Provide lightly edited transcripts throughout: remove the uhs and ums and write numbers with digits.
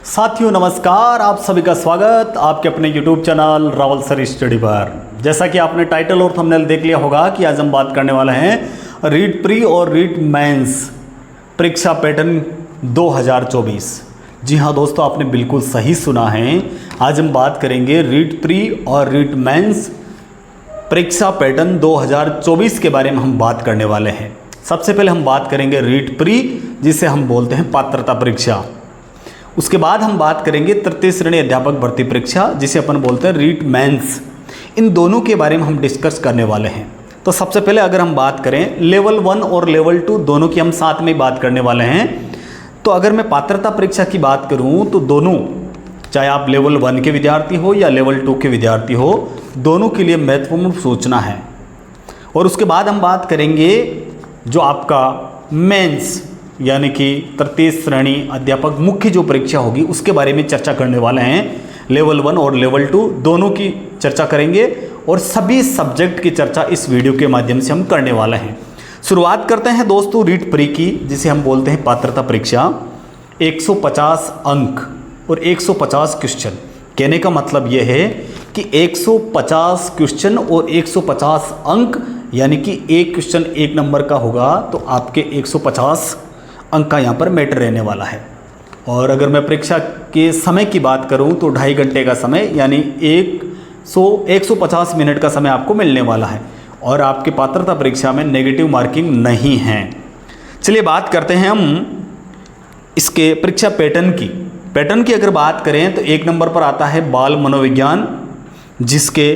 साथियों नमस्कार, आप सभी का स्वागत आपके अपने YouTube channel Rawal sir study पर। जैसा कि आपने टाइटल और थंबनेल देख लिया होगा कि आज हम बात करने वाले हैं रीट प्री और रीट मेंस परीक्षा पैटर्न 2024। जी हाँ दोस्तों, आपने बिल्कुल सही सुना है। आज हम बात करेंगे रीट प्री और रीट मेंस परीक्षा पैटर्न 2024 के बारे में हम बात करने वाले हैं। सबसे पहले हम बात करेंगे रीट प्री, जिसे हम बोलते हैं पात्रता परीक्षा। उसके बाद हम बात करेंगे तृतीय श्रेणी अध्यापक भर्ती परीक्षा, जिसे अपन बोलते हैं रीट मेंस। इन दोनों के बारे में हम डिस्कस करने वाले हैं। तो सबसे पहले अगर हम बात करें लेवल 1 और लेवल 2 दोनों की हम साथ में बात करने वाले हैं। तो अगर मैं पात्रता परीक्षा की बात करूं तो दोनों, चाहे आप लेवल 1 के विद्यार्थी हो या लेवल 2 के विद्यार्थी हो, दोनों के लिए महत्वपूर्ण सूचना है। और उसके बाद हम बात करेंगे जो आपका मेंस यानी कि तृतीय श्रेणी अध्यापक मुख्य जो परीक्षा होगी उसके बारे में चर्चा करने वाले हैं। लेवल 1 और लेवल 2 दोनों की चर्चा करेंगे और सभी सब्जेक्ट की चर्चा इस वीडियो के माध्यम से हम करने वाले हैं। शुरुआत करते हैं दोस्तों रीट प्री की, जिसे हम बोलते हैं पात्रता परीक्षा। 150 अंक और 150 क्वेश्चन। कहने का मतलब यह है कि 150 क्वेश्चन और 150 अंक, यानी कि एक क्वेश्चन 1 नंबर का होगा तो आपके 150 अंक का यहाँ पर मैटर रहने वाला है। और अगर मैं परीक्षा के समय की बात करूँ तो 2.5 घंटे का समय, यानी 150 मिनट का समय आपको मिलने वाला है। और आपके पात्रता परीक्षा में नेगेटिव मार्किंग नहीं है। चलिए बात करते हैं हम इसके परीक्षा पैटर्न की अगर बात करें तो 1 नंबर पर आता है बाल मनोविज्ञान, जिसके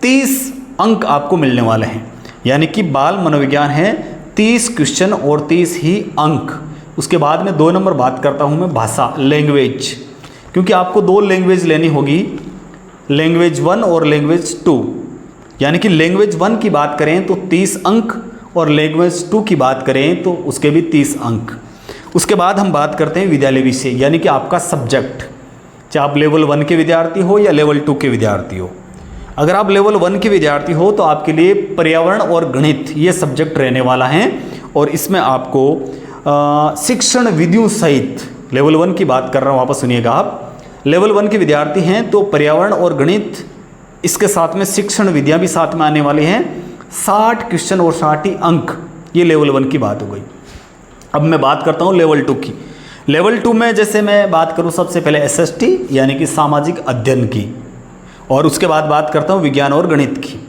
30 अंक आपको मिलने वाले हैं। यानी कि बाल मनोविज्ञान है 30 क्वेश्चन और 30 ही अंक। उसके बाद में 2 नंबर बात करता हूँ मैं भाषा, लैंग्वेज, क्योंकि आपको 2 लैंग्वेज लेनी होगी, लैंग्वेज 1 और लैंग्वेज 2। यानी कि लैंग्वेज 1 की बात करें तो 30 अंक और लैंग्वेज 2 की बात करें तो उसके भी 30 अंक। उसके बाद हम बात करते हैं विद्यालय विषय, यानी कि आपका सब्जेक्ट, चाहे आप लेवल 1 के विद्यार्थी हो या लेवल 2 के विद्यार्थी हो। अगर आप लेवल 1 के विद्यार्थी हो तो आपके लिए पर्यावरण और गणित ये सब्जेक्ट रहने वाला है। और इसमें आपको शिक्षण विधियों सहित, लेवल 1 की बात कर रहा हूँ, वापस सुनिएगा आप। लेवल 1 के विद्यार्थी हैं तो पर्यावरण और गणित, इसके साथ में शिक्षण विधियाँ भी साथ में आने वाली हैं। 60 क्वेश्चन और 60 ही अंक, ये लेवल 1 की बात हो गई। अब मैं बात करता हूँ लेवल 2 की। लेवल 2 में जैसे मैं बात करूँ सबसे पहले SST यानी कि सामाजिक अध्ययन की, और उसके बाद बात करता हूँ विज्ञान और गणित की।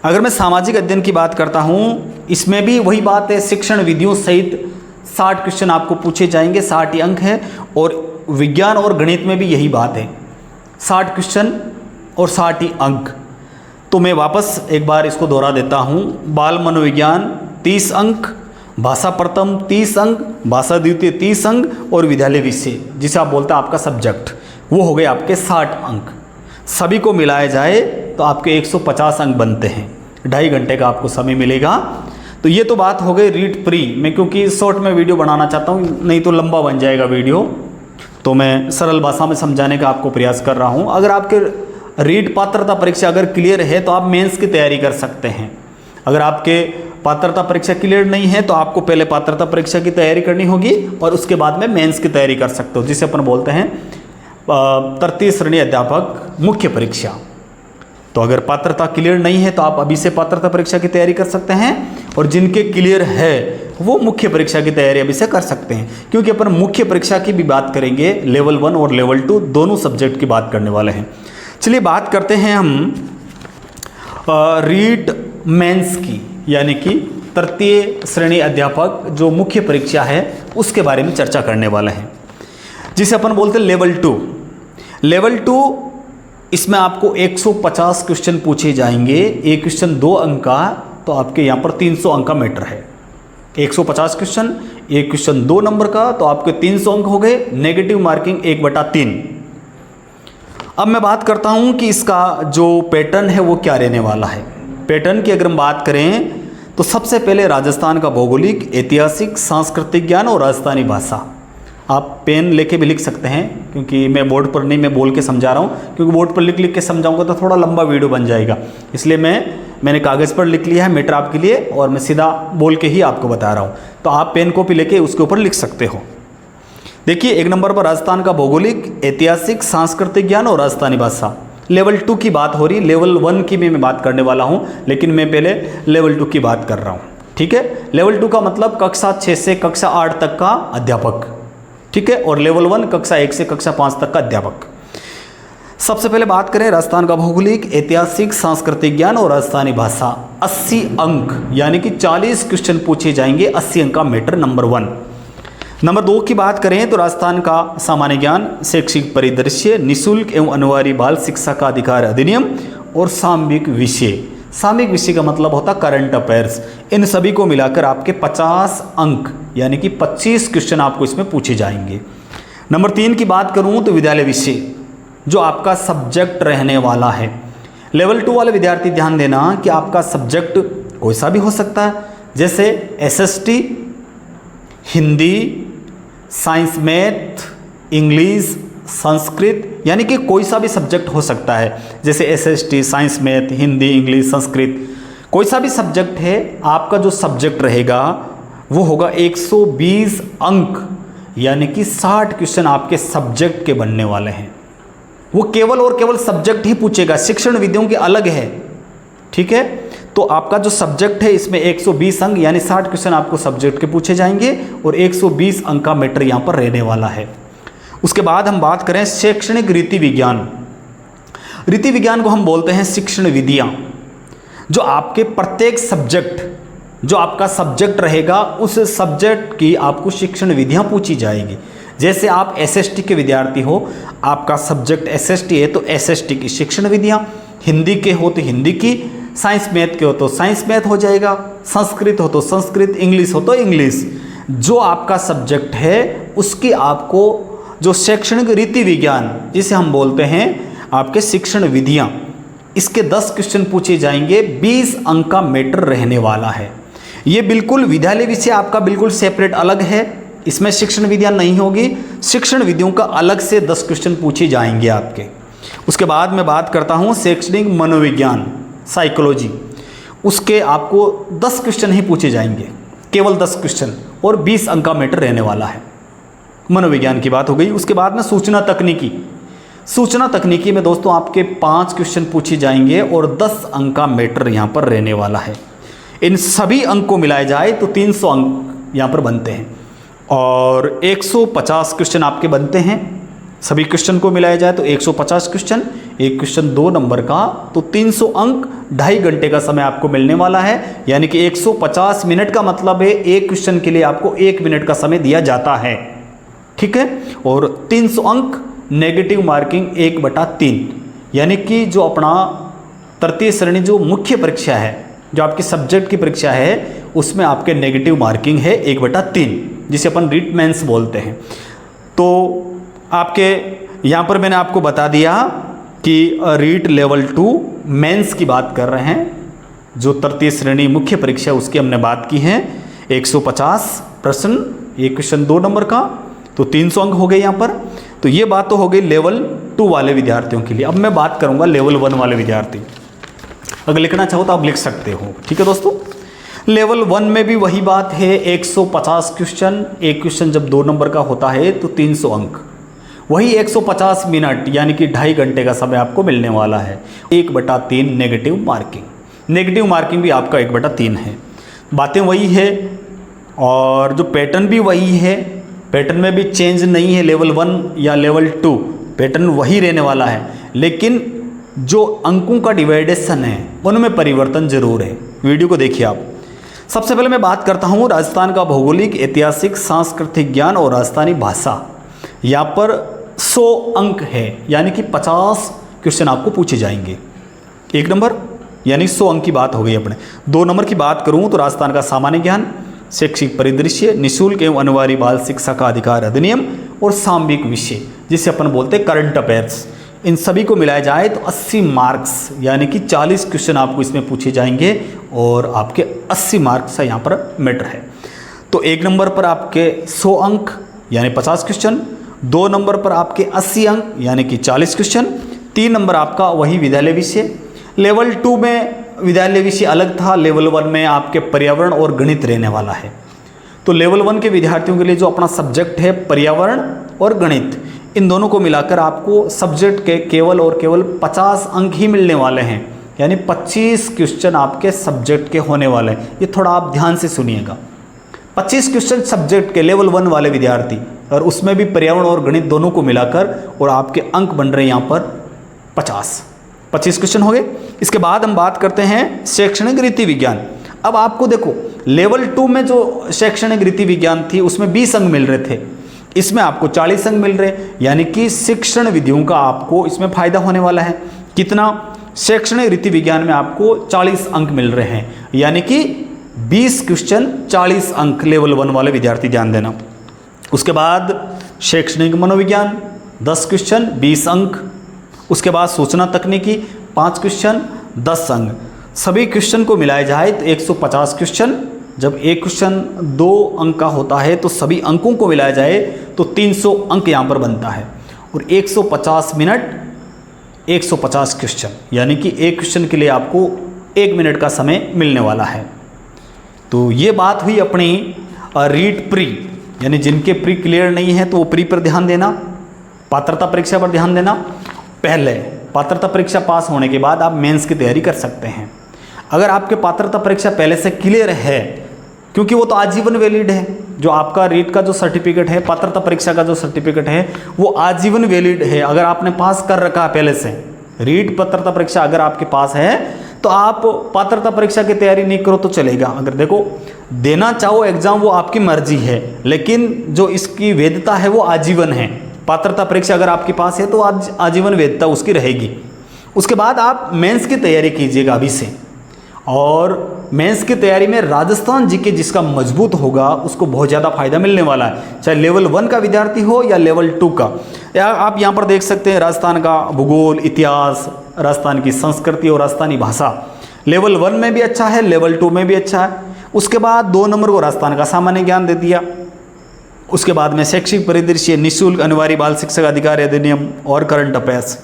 अगर मैं सामाजिक अध्ययन की बात करता हूँ, इसमें भी वही बात है, शिक्षण विधियों सहित 60 क्वेश्चन आपको पूछे जाएंगे, 60 ही अंक है। और विज्ञान और गणित में भी यही बात है, 60 क्वेश्चन और 60 ही अंक। तो मैं वापस एक बार इसको दोहरा देता हूँ। बाल मनोविज्ञान 30 अंक, भाषा प्रथम 30 अंक, भाषा द्वितीय 30 अंक, और विद्यालय विषय जिसे आप बोलते हैं आपका सब्जेक्ट, वो हो गए आपके 60 अंक। सभी को मिलाया जाए तो आपके 150 अंक बनते हैं। 2.5 घंटे का आपको समय मिलेगा। तो ये तो बात हो गई रीट प्री में, क्योंकि शॉर्ट में वीडियो बनाना चाहता हूँ, नहीं तो लंबा बन जाएगा वीडियो, तो मैं सरल भाषा में समझाने का आपको प्रयास कर रहा हूँ। अगर आपके रीट पात्रता परीक्षा अगर क्लियर है तो आप मेंस की तैयारी कर सकते हैं। अगर आपके पात्रता परीक्षा क्लियर नहीं है तो आपको पहले पात्रता परीक्षा की तैयारी करनी होगी और उसके बाद में मेंस की तैयारी कर सकते हो, जिसे अपन बोलते हैं तृतीय श्रेणी अध्यापक मुख्य परीक्षा। तो अगर पात्रता क्लियर नहीं है तो आप अभी से पात्रता परीक्षा की तैयारी कर सकते हैं, और जिनके क्लियर है वो मुख्य परीक्षा की तैयारी अभी से कर सकते हैं। क्योंकि अपन मुख्य परीक्षा की भी बात करेंगे, लेवल 1 और लेवल 2 दोनों सब्जेक्ट की बात करने वाले हैं। चलिए बात करते हैं हम रीट मेंस की, यानी कि तृतीय श्रेणी अध्यापक जो मुख्य परीक्षा है उसके बारे में चर्चा करने वाले हैं, जिसे अपन बोलते हैं लेवल 2। लेवल 2, इसमें आपको 150 क्वेश्चन पूछे जाएंगे। एक क्वेश्चन 2 अंक का, तो आपके यहाँ पर 300 अंक का मैटर है। 150 क्वेश्चन, एक क्वेश्चन 2 नंबर का, तो आपके 300 अंक हो गए। Negative marking 1/3। अब मैं बात करता हूँ कि इसका जो पैटर्न है वो क्या रहने वाला है। पैटर्न की अगर हम बात करें तो सबसे पहले राजस्थान का भौगोलिक, ऐतिहासिक, सांस्कृतिक ज्ञान और राजस्थानी भाषा। आप पेन लेके भी लिख सकते हैं, क्योंकि मैं बोर्ड पर नहीं, मैं बोल के समझा रहा हूँ, क्योंकि बोर्ड पर लिख के समझाऊंगा तो थोड़ा लंबा वीडियो बन जाएगा। इसलिए मैंने कागज़ पर लिख लिया है मैटर आपके लिए, और मैं सीधा बोल के ही आपको बता रहा हूँ। तो आप पेन कॉपी लेके उसके ऊपर लिख सकते हो। देखिए 1 नंबर पर राजस्थान का भौगोलिक, ऐतिहासिक, सांस्कृतिक ज्ञान और राजस्थानी भाषा। लेवल 2 की बात हो रही, लेवल 1 की भी मैं बात करने वाला हूं, लेकिन मैं पहले लेवल 2 की बात कर रहा हूं। ठीक है, लेवल 2 का मतलब कक्षा 6 से कक्षा 8 तक का अध्यापक। ठीक है, और लेवल 1 कक्षा 1 से कक्षा 5 तक का अध्यापक। सबसे पहले बात करें राजस्थान का भौगोलिक, ऐतिहासिक, सांस्कृतिक ज्ञान और राजस्थानी भाषा। 80 अंक यानी कि 40 क्वेश्चन पूछे जाएंगे। 80 अंक का मैटर नंबर 1। नंबर 2 की बात करें तो राजस्थान का सामान्य ज्ञान, शैक्षिक परिदृश्य, निःशुल्क एवं अनिवार्य बाल शिक्षा का अधिकार अधिनियम और सामयिक विषय। सामयिक विषय का मतलब होता करंट अफेयर्स। इन सभी को मिलाकर आपके 50 अंक यानी कि 25 क्वेश्चन आपको इसमें पूछे जाएंगे। नंबर 3 की बात करूं तो विद्यालय विषय, जो आपका सब्जेक्ट रहने वाला है। लेवल 2 वाले विद्यार्थी ध्यान देना कि आपका सब्जेक्ट कोई सा भी हो सकता है, जैसे SST, Hindi, science, math, English, Sanskrit, यानी कि कोई सा भी सब्जेक्ट हो सकता है। जैसे SST, science, math, Hindi, English, Sanskrit, कोई सा भी सब्जेक्ट है, आपका जो सब्जेक्ट रहेगा वो होगा 120 अंक यानी कि 60 क्वेश्चन आपके सब्जेक्ट के बनने वाले हैं। वो केवल और केवल सब्जेक्ट ही पूछेगा, शिक्षण विधियों के अलग है। ठीक है, तो आपका जो सब्जेक्ट है इसमें 120 अंक यानी 60 क्वेश्चन आपको सब्जेक्ट के पूछे जाएंगे और 120 अंक का मैटर यहाँ पर रहने वाला है। उसके बाद हम बात करें शैक्षणिक रीति विज्ञान। रीति विज्ञान को हम बोलते हैं शिक्षण विधियाँ, जो आपके प्रत्येक सब्जेक्ट, जो आपका सब्जेक्ट रहेगा उस सब्जेक्ट की आपको शिक्षण विधियाँ पूछी जाएगी। जैसे आप एसएसटी के विद्यार्थी हो, आपका सब्जेक्ट एसएसटी है तो एसएसटी की शिक्षण विधियाँ, हिंदी के हो तो हिंदी की, साइंस मैथ के हो तो साइंस मैथ हो जाएगा, संस्कृत हो तो संस्कृत, इंग्लिश हो तो इंग्लिश। जो आपका सब्जेक्ट है उसकी आपको जो शैक्षणिक रीति विज्ञान, जिसे हम बोलते हैं आपके शिक्षण विधियाँ, इसके 10 क्वेश्चन पूछे जाएंगे। 20 अंक का मैटर रहने वाला है। ये बिल्कुल विद्यालय विषय आपका बिल्कुल सेपरेट अलग है, इसमें शिक्षण विधियाँ नहीं होगी। शिक्षण विधियों का अलग से 10 क्वेश्चन पूछे जाएंगे आपके। उसके बाद मैं बात करता हूँ शैक्षणिक मनोविज्ञान, साइकोलॉजी। उसके आपको 10 क्वेश्चन ही पूछे जाएंगे, केवल 10 क्वेश्चन, और 20 अंक का मैटर रहने वाला है। मनोविज्ञान की बात हो गई। उसके बाद में सूचना तकनीकी। सूचना तकनीकी में दोस्तों आपके 5 क्वेश्चन पूछे जाएंगे और 10 अंक का मैटर यहाँ पर रहने वाला है। इन सभी अंक को मिलाए जाए तो 300 अंक यहाँ पर बनते हैं और 150 क्वेश्चन आपके बनते हैं। सभी क्वेश्चन को मिलाया जाए तो 150 क्वेश्चन, एक क्वेश्चन 2 नंबर का, तो 300 अंक, 2.5 घंटे का समय आपको मिलने वाला है। यानी कि 150 मिनट का मतलब है एक क्वेश्चन के लिए आपको 1 मिनट का समय दिया जाता है। ठीक है, और 300 अंक, नेगेटिव मार्किंग 1/3, यानी कि जो अपना तृतीय श्रेणी जो मुख्य परीक्षा है, जो आपकी सब्जेक्ट की परीक्षा है, उसमें आपके नेगेटिव मार्किंग है 1/3, जिसे अपन रीट मेंस बोलते हैं। तो आपके यहाँ पर मैंने आपको बता दिया कि रीट लेवल 2 मेंस की बात कर रहे हैं, जो तृतीय श्रेणी मुख्य परीक्षा उसकी हमने बात की है। 150 प्रश्न, एक क्वेश्चन 2 नंबर का, तो 300 अंक हो गए यहाँ पर। तो ये बात तो हो गई लेवल 2 वाले विद्यार्थियों के लिए। अब मैं बात करूँगा लेवल 1 वाले विद्यार्थी। अगर लिखना चाहो तो आप लिख सकते हो। ठीक है दोस्तों, लेवल 1 में भी वही बात है, 150 क्वेश्चन, एक क्वेश्चन जब 2 नंबर का होता है तो 300 अंक, वही 150 मिनट यानी कि 2.5 घंटे का समय आपको मिलने वाला है। 1/3 नेगेटिव मार्किंग। नेगेटिव मार्किंग भी आपका 1/3 है। बातें वही है और जो पैटर्न भी वही है, पैटर्न में भी चेंज नहीं है। लेवल 1 या लेवल 2 पैटर्न वही रहने वाला है, लेकिन जो अंकों का डिवाइडेशन है उनमें परिवर्तन जरूर है। वीडियो को देखिए आप। सबसे पहले मैं बात करता हूँ राजस्थान का भौगोलिक, ऐतिहासिक, सांस्कृतिक ज्ञान और राजस्थानी भाषा। यहाँ पर 100 अंक है, यानी कि 50 क्वेश्चन आपको पूछे जाएंगे। 1 नंबर यानी 100 अंक की बात हो गई अपने। 2 नंबर की बात करूँ तो राजस्थान का सामान्य ज्ञान, शैक्षिक परिदृश्य, निःशुल्क एवं अनिवार्य बाल शिक्षा का अधिकार अधिनियम और सामयिक विषय, जिसे अपन बोलते हैं करंट अफेयर्स। इन सभी को मिलाया जाए तो 80 मार्क्स यानी कि 40 क्वेश्चन आपको इसमें पूछे जाएंगे और आपके 80 मार्क्स यहाँ पर मैटर है। तो 1 नंबर पर आपके 100 अंक यानी 50 क्वेश्चन, 2 नंबर पर आपके 80 अंक यानी कि 40 क्वेश्चन, 3 नंबर आपका वही विद्यालय विषय। लेवल 2 में विद्यालय विषय अलग था, लेवल 1 में आपके पर्यावरण और गणित रहने वाला है। तो लेवल 1 के विद्यार्थियों के लिए जो अपना सब्जेक्ट है पर्यावरण और गणित, इन दोनों को मिलाकर आपको सब्जेक्ट के केवल और केवल 50 अंक ही मिलने वाले हैं, यानी 25 क्वेश्चन आपके सब्जेक्ट के होने वाले हैं। ये थोड़ा आप ध्यान से सुनिएगा। 25 क्वेश्चन सब्जेक्ट के लेवल 1 वाले विद्यार्थी, और उसमें भी पर्यावरण और गणित दोनों को मिलाकर, और आपके अंक बन रहे हैं यहाँ पर 25 क्वेश्चन हो गए। इसके बाद हम बात करते हैं शैक्षणिक रीति विज्ञान। अब आपको देखो लेवल 2 में जो शैक्षणिक रीति विज्ञान थी उसमें 20 अंक मिल रहे थे, इसमें आपको 40 अंक मिल रहे, यानी कि शिक्षण विधियों का आपको इसमें फायदा होने वाला है। कितना? शैक्षणिक रीति विज्ञान में आपको 40 अंक मिल रहे हैं, यानी कि 20 क्वेश्चन 40 अंक लेवल 1 वाले विद्यार्थी, ध्यान देना। उसके बाद शैक्षणिक मनोविज्ञान 10 क्वेश्चन 20 अंक। उसके बाद सूचना तकनीकी 5 क्वेश्चन 10 अंक। सभी क्वेश्चन को मिलाया जाए तो 150 क्वेश्चन। जब एक क्वेश्चन 2 अंक का होता है तो सभी अंकों को मिलाया जाए तो 300 अंक यहाँ पर बनता है, और 150 मिनट 150 क्वेश्चन, यानी कि एक क्वेश्चन के लिए आपको 1 मिनट का समय मिलने वाला है। तो ये बात हुई अपनी रीट प्री, यानी जिनके प्री क्लियर नहीं है तो वो प्री पर ध्यान देना, पात्रता परीक्षा पर ध्यान देना। पहले पात्रता परीक्षा पास होने के बाद आप मेंस की तैयारी कर सकते हैं। अगर आपके पात्रता परीक्षा पहले से क्लियर है, क्योंकि वो तो आजीवन वैलिड है, जो आपका रीट का जो सर्टिफिकेट है, पात्रता परीक्षा का जो सर्टिफिकेट है वो आजीवन वैलिड है। अगर आपने पास कर रखा है पहले से रीट पात्रता परीक्षा, अगर आपके पास है तो आप पात्रता परीक्षा की तैयारी नहीं करो तो चलेगा। अगर देखो देना चाहो एग्जाम वो आपकी मर्जी है, लेकिन जो इसकी वैधता है वो आजीवन है। पात्रता परीक्षा अगर आपके पास है तो आजीवन वैधता उसकी रहेगी। उसके बाद आप मेंस की तैयारी कीजिएगा अभी से, और मेंस की तैयारी में राजस्थान जीके जिसका मजबूत होगा उसको बहुत ज़्यादा फायदा मिलने वाला है, चाहे लेवल 1 का विद्यार्थी हो या लेवल 2 का। या आप यहाँ पर देख सकते हैं राजस्थान का भूगोल, इतिहास, राजस्थान की संस्कृति और राजस्थानी भाषा लेवल 1 में भी अच्छा है, लेवल 2 में भी अच्छा है। उसके बाद 2 नंबर को राजस्थान का सामान्य ज्ञान दे दिया। उसके बाद में शैक्षिक परिदृश्य, निःशुल्क अनिवार्य बाल शिक्षक अधिकार अधिनियम और करंट अफेयर्स,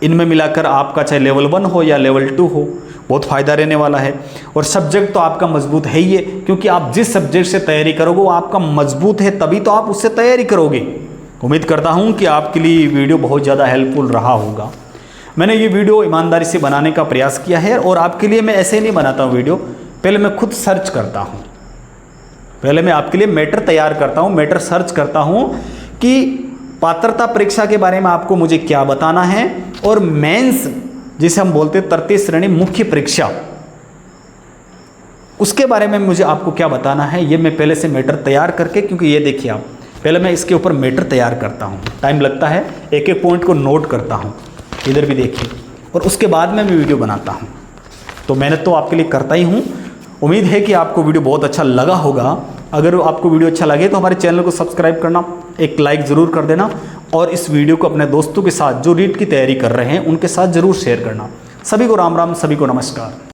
इनमें मिलाकर आपका चाहे लेवल 1 हो या लेवल 2 हो बहुत फ़ायदा रहने वाला है। और सब्जेक्ट तो आपका मजबूत है ही है, क्योंकि आप जिस सब्जेक्ट से तैयारी करोगे वो आपका मजबूत है, तभी तो आप उससे तैयारी करोगे। उम्मीद करता हूँ कि आपके लिए वीडियो बहुत ज़्यादा हेल्पफुल रहा होगा। मैंने ये वीडियो ईमानदारी से बनाने का प्रयास किया है, और आपके लिए मैं ऐसे नहीं बनाता हूँ वीडियो, पहले मैं खुद सर्च करता हूँ, पहले मैं आपके लिए मैटर तैयार करता हूँ, मैटर सर्च करता हूँ कि पात्रता परीक्षा के बारे में आपको मुझे क्या बताना है, और मेंस जिसे हम बोलते हैं तृतीय श्रेणी मुख्य परीक्षा, उसके बारे में मुझे आपको क्या बताना है, ये मैं पहले से मैटर तैयार करके, क्योंकि ये देखिए आप, पहले मैं इसके ऊपर मैटर तैयार करता हूँ, टाइम लगता है, एक एक पॉइंट को नोट करता हूँ, इधर भी देखिए, और उसके बाद में मैं वीडियो बनाता हूँ। तो मेहनत तो आपके लिए करता ही हूँ। उम्मीद है कि आपको वीडियो बहुत अच्छा लगा होगा। अगर आपको वीडियो अच्छा लगे तो हमारे चैनल को सब्सक्राइब करना, एक लाइक ज़रूर कर देना, और इस वीडियो को अपने दोस्तों के साथ जो रीट की तैयारी कर रहे हैं उनके साथ ज़रूर शेयर करना। सभी को राम राम, सभी को नमस्कार।